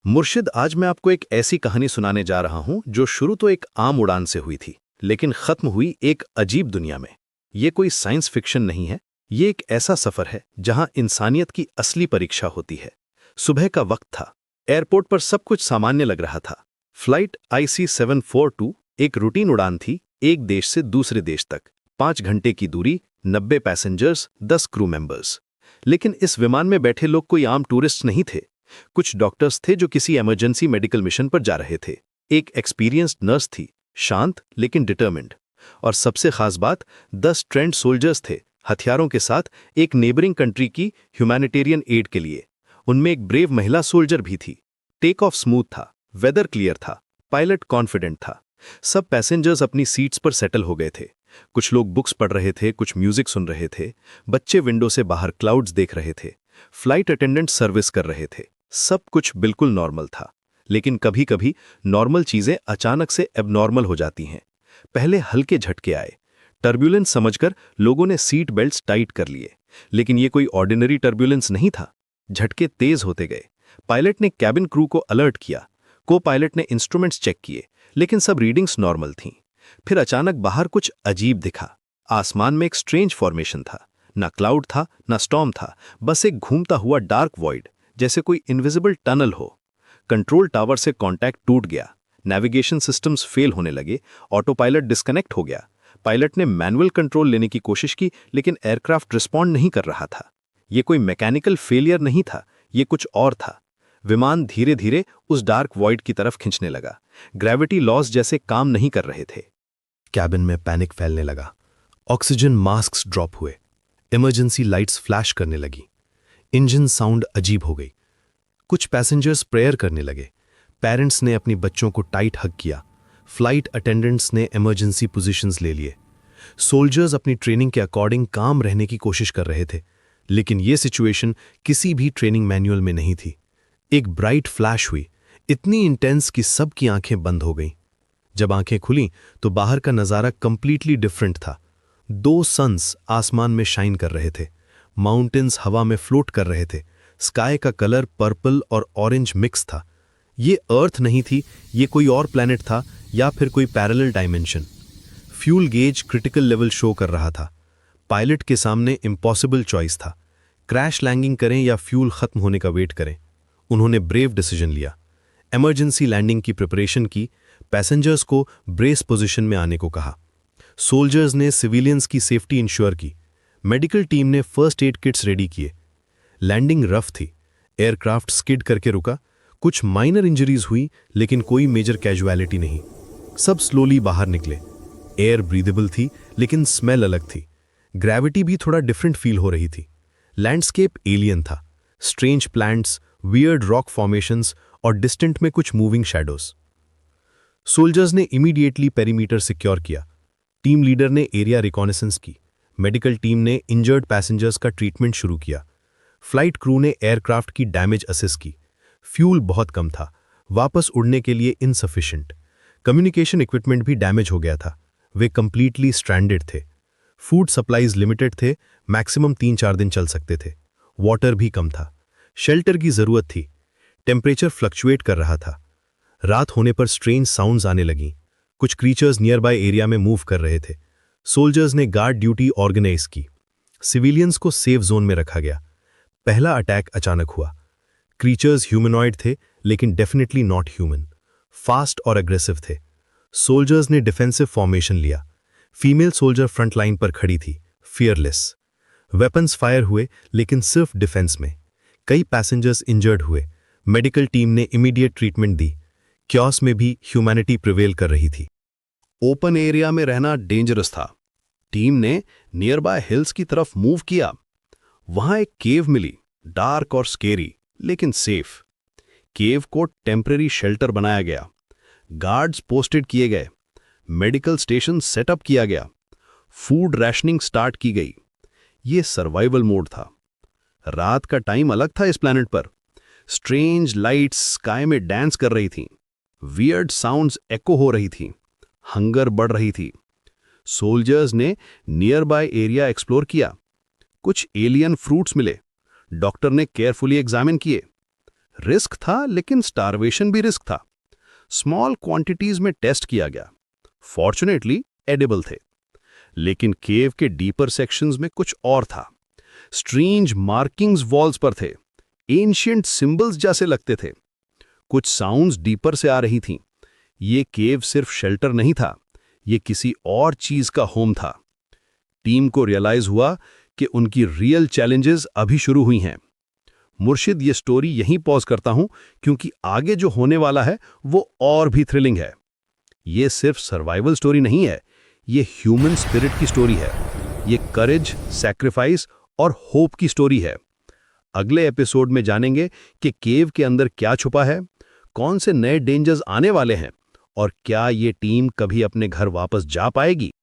मुर्शिद, आज मैं आपको एक ऐसी कहानी सुनाने जा रहा हूं जो शुरू तो एक आम उड़ान से हुई थी, लेकिन खत्म हुई एक अजीब दुनिया में। ये कोई साइंस फिक्शन नहीं है, ये एक ऐसा सफर है जहां इंसानियत की असली परीक्षा होती है। सुबह का वक्त था। एयरपोर्ट पर सब कुछ सामान्य लग रहा था। फ्लाइट IC-742 एक रूटीन उड़ान थी, एक देश से दूसरे देश तक। 5 घंटे की दूरी, 90 पैसेंजर्स, 10 क्रू मेंबर्स। लेकिन इस विमान में बैठे लोग कोई आम टूरिस्ट नहीं थे। कुछ डॉक्टर्स थे जो किसी इमरजेंसी मेडिकल मिशन पर जा रहे थे। एक एक्सपीरियंस्ड नर्स थी, शांत लेकिन डिटर्मिन्ड। और सबसे खास बात, 10 ट्रेंड सोल्जर्स थे, हथियारों के साथ, एक नेबरिंग कंट्री की ह्यूमैनिटेरियन एड के लिए। उनमें एक ब्रेव महिला सोल्जर भी थी। टेक ऑफ स्मूथ था, वेदर क्लियर था, पायलट कॉन्फिडेंट था। सब पैसेंजर्स अपनी सीट्स पर सेटल हो गए थे। कुछ लोग बुक्स पढ़ रहे थे, कुछ म्यूजिक सुन रहे थे, बच्चे विंडो से बाहर क्लाउड्स देख रहे थे, फ्लाइट अटेंडेंट सर्विस कर रहे थे। सब कुछ बिल्कुल नॉर्मल था। लेकिन कभी कभी नॉर्मल चीजें अचानक से एबनॉर्मल हो जाती हैं। पहले हल्के झटके आए। टर्ब्यूलेंस समझकर लोगों ने सीट बेल्ट्स टाइट कर लिए। लेकिन ये कोई ऑर्डिनरी टर्ब्यूलेंस नहीं था। झटके तेज होते गए। पायलट ने कैबिन क्रू को अलर्ट किया। को पायलट ने इंस्ट्रूमेंट्स चेक किए, लेकिन सब रीडिंग्स नॉर्मल थीं। फिर अचानक बाहर कुछ अजीब दिखा। आसमान में एक स्ट्रेंज फॉर्मेशन था। ना क्लाउड था, ना स्टॉर्म था, बस एक घूमता हुआ डार्क वॉइड, जैसे कोई इनविजिबल टनल हो। कंट्रोल टावर से कांटेक्ट टूट गया। नेविगेशन सिस्टम्स फेल होने लगे। ऑटो पायलट डिस्कनेक्ट हो गया। पायलट ने मैनुअल कंट्रोल लेने की कोशिश की, लेकिन एयरक्राफ्ट रिस्पॉन्ड नहीं कर रहा था। ये कोई मैकेनिकल फेलियर नहीं था, ये कुछ और था। विमान धीरे धीरे उस डार्क वॉइड की तरफ खिंचने लगा। ग्रेविटी लॉस जैसे काम नहीं कर रहे थे। कैबिन में पैनिक फैलने लगा। ऑक्सीजन मास्क्स ड्रॉप हुए। इमरजेंसी लाइट्स फ्लैश करने लगी। इंजन साउंड अजीब हो गई। कुछ पैसेंजर्स प्रेयर करने लगे। पेरेंट्स ने अपनी बच्चों को टाइट हग किया। फ्लाइट अटेंडेंट्स ने इमरजेंसी पोजीशंस ले लिए। सोल्जर्स अपनी ट्रेनिंग के अकॉर्डिंग काम रहने की कोशिश कर रहे थे, लेकिन यह सिचुएशन किसी भी ट्रेनिंग मैनुअल में नहीं थी। एक ब्राइट फ्लैश हुई, इतनी इंटेंस कि सबकी आंखें बंद हो गईं। जब आंखें खुलीं तो बाहर का नजारा कंप्लीटली डिफरेंट था। 2 सन्स आसमान में शाइन कर रहे थे। माउंटेन्स हवा में फ्लोट कर रहे थे। स्काई का कलर पर्पल और ऑरेंज मिक्स था। ये अर्थ नहीं थी, ये कोई और प्लैनेट था, या फिर कोई parallel dimension. Fuel gauge critical level show कर रहा था। पायलट के सामने इम्पॉसिबल चॉइस था। क्रैश लैंडिंग करें या फ्यूल खत्म होने का वेट करें। उन्होंने ब्रेव डिसीजन लिया। इमरजेंसी लैंडिंग की प्रिपरेशन की। पैसेंजर्स को ब्रेस पोजीशन में आने को कहा। सोल्जर्स ने सिविलियंस की सेफ्टी इंश्योर की। मेडिकल टीम ने फर्स्ट एड किट्स रेडी किए। लैंडिंग रफ थी। एयरक्राफ्ट स्किड करके रुका। कुछ माइनर इंजरीज हुई, लेकिन कोई मेजर कैजुअलिटी नहीं। सब स्लोली बाहर निकले। एयर ब्रीदेबल थी, लेकिन स्मेल अलग थी। ग्रेविटी भी थोड़ा डिफरेंट फील हो रही थी। लैंडस्केप एलियन था। Strange plants, weird rock formations और डिस्टेंट में कुछ मूविंग शैडोज। सोल्जर्स ने इमीडिएटली पेरीमीटर सिक्योर किया। टीम लीडर ने एरिया रिकॉनेसेंस की। मेडिकल टीम ने इंजर्ड पैसेंजर्स का ट्रीटमेंट शुरू किया। फ्लाइट क्रू ने एयरक्राफ्ट की डैमेज असेस की। फ्यूल बहुत कम था, वापस उड़ने के लिए इनसफिशिएंट। कम्युनिकेशन इक्विपमेंट भी डैमेज हो गया था। वे कंप्लीटली स्ट्रैंडेड थे। फूड सप्लाईज लिमिटेड थे, मैक्सिमम 3-4 दिन चल सकते थे। वाटर भी कम था। शेल्टर की जरूरत थी। टेम्परेचर फ्लक्चुएट कर रहा था। रात होने पर स्ट्रेंज साउंड्स आने लगीं। कुछ क्रीचर्स नियर बाय एरिया में मूव कर रहे थे। सोल्जर्स ने गार्ड ड्यूटी ऑर्गेनाइज की। सिविलियंस को सेफ जोन में रखा गया। पहला अटैक अचानक हुआ। क्रीचर्स ह्यूमनॉइड थे, लेकिन डेफिनेटली नॉट ह्यूमन। फास्ट और अग्रेसिव थे। सोल्जर्स ने डिफेंसिव फॉर्मेशन लिया। फीमेल सोल्जर फ्रंट लाइन पर खड़ी थी, फियरलेस। वेपन्स फायर हुए, लेकिन सिर्फ डिफेंस में। कई पैसेंजर्स इंजर्ड हुए। मेडिकल टीम ने इमीडिएट ट्रीटमेंट दी। क्योस में भी ह्यूमैनिटी प्रिवेल कर रही थी। ओपन एरिया में रहना डेंजरस था। टीम ने नियर बाय हिल्स की तरफ मूव किया। वहां एक केव मिली, डार्क और स्केरी, लेकिन सेफ। केव को टेम्परेरी शेल्टर बनाया गया। गार्ड्स पोस्टेड किए गए। मेडिकल स्टेशन सेटअप किया गया। फूड रैशनिंग स्टार्ट की गई। ये सर्वाइवल मोड था। रात का टाइम अलग था इस प्लैनेट पर। स्ट्रेंज लाइट्स स्काई में डांस कर रही थीं। वियर्ड साउंड्स एको हो रही थीं। हंगर बढ़ रही थी। सोल्जर्स ने नियर बाय एरिया एक्सप्लोर किया। कुछ एलियन फ्रूट्स मिले। डॉक्टर ने केयरफुली एग्जामिन किए। रिस्क था, लेकिन स्टारवेशन भी रिस्क था। स्मॉल क्वांटिटीज में टेस्ट किया गया। फॉर्चुनेटली एडिबल थे। लेकिन केव के डीपर सेक्शंस में कुछ और था। स्ट्रेंज मार्किंग्स वॉल्स पर थे। एंशिएंट सिंबल्स जैसे लगते थे। कुछ साउंड्स डीपर से आ रही थीं। ये केव सिर्फ शेल्टर नहीं था, ये किसी और चीज का होम था। टीम को रियलाइज हुआ कि उनकी रियल चैलेंजेस अभी शुरू हुई हैं। मुर्शिद, ये स्टोरी यहीं पॉज करता हूं, क्योंकि आगे जो होने वाला है वो और भी थ्रिलिंग है। ये सिर्फ सर्वाइवल स्टोरी नहीं है, ये ह्यूमन स्पिरिट की स्टोरी है। ये करेज, सैक्रिफाइस और होप की स्टोरी है। अगले एपिसोड में जानेंगे कि केव के अंदर क्या छुपा है, कौन से नए डेंजर्स आने वाले हैं और क्या ये टीम कभी अपने घर वापस जा पाएगी।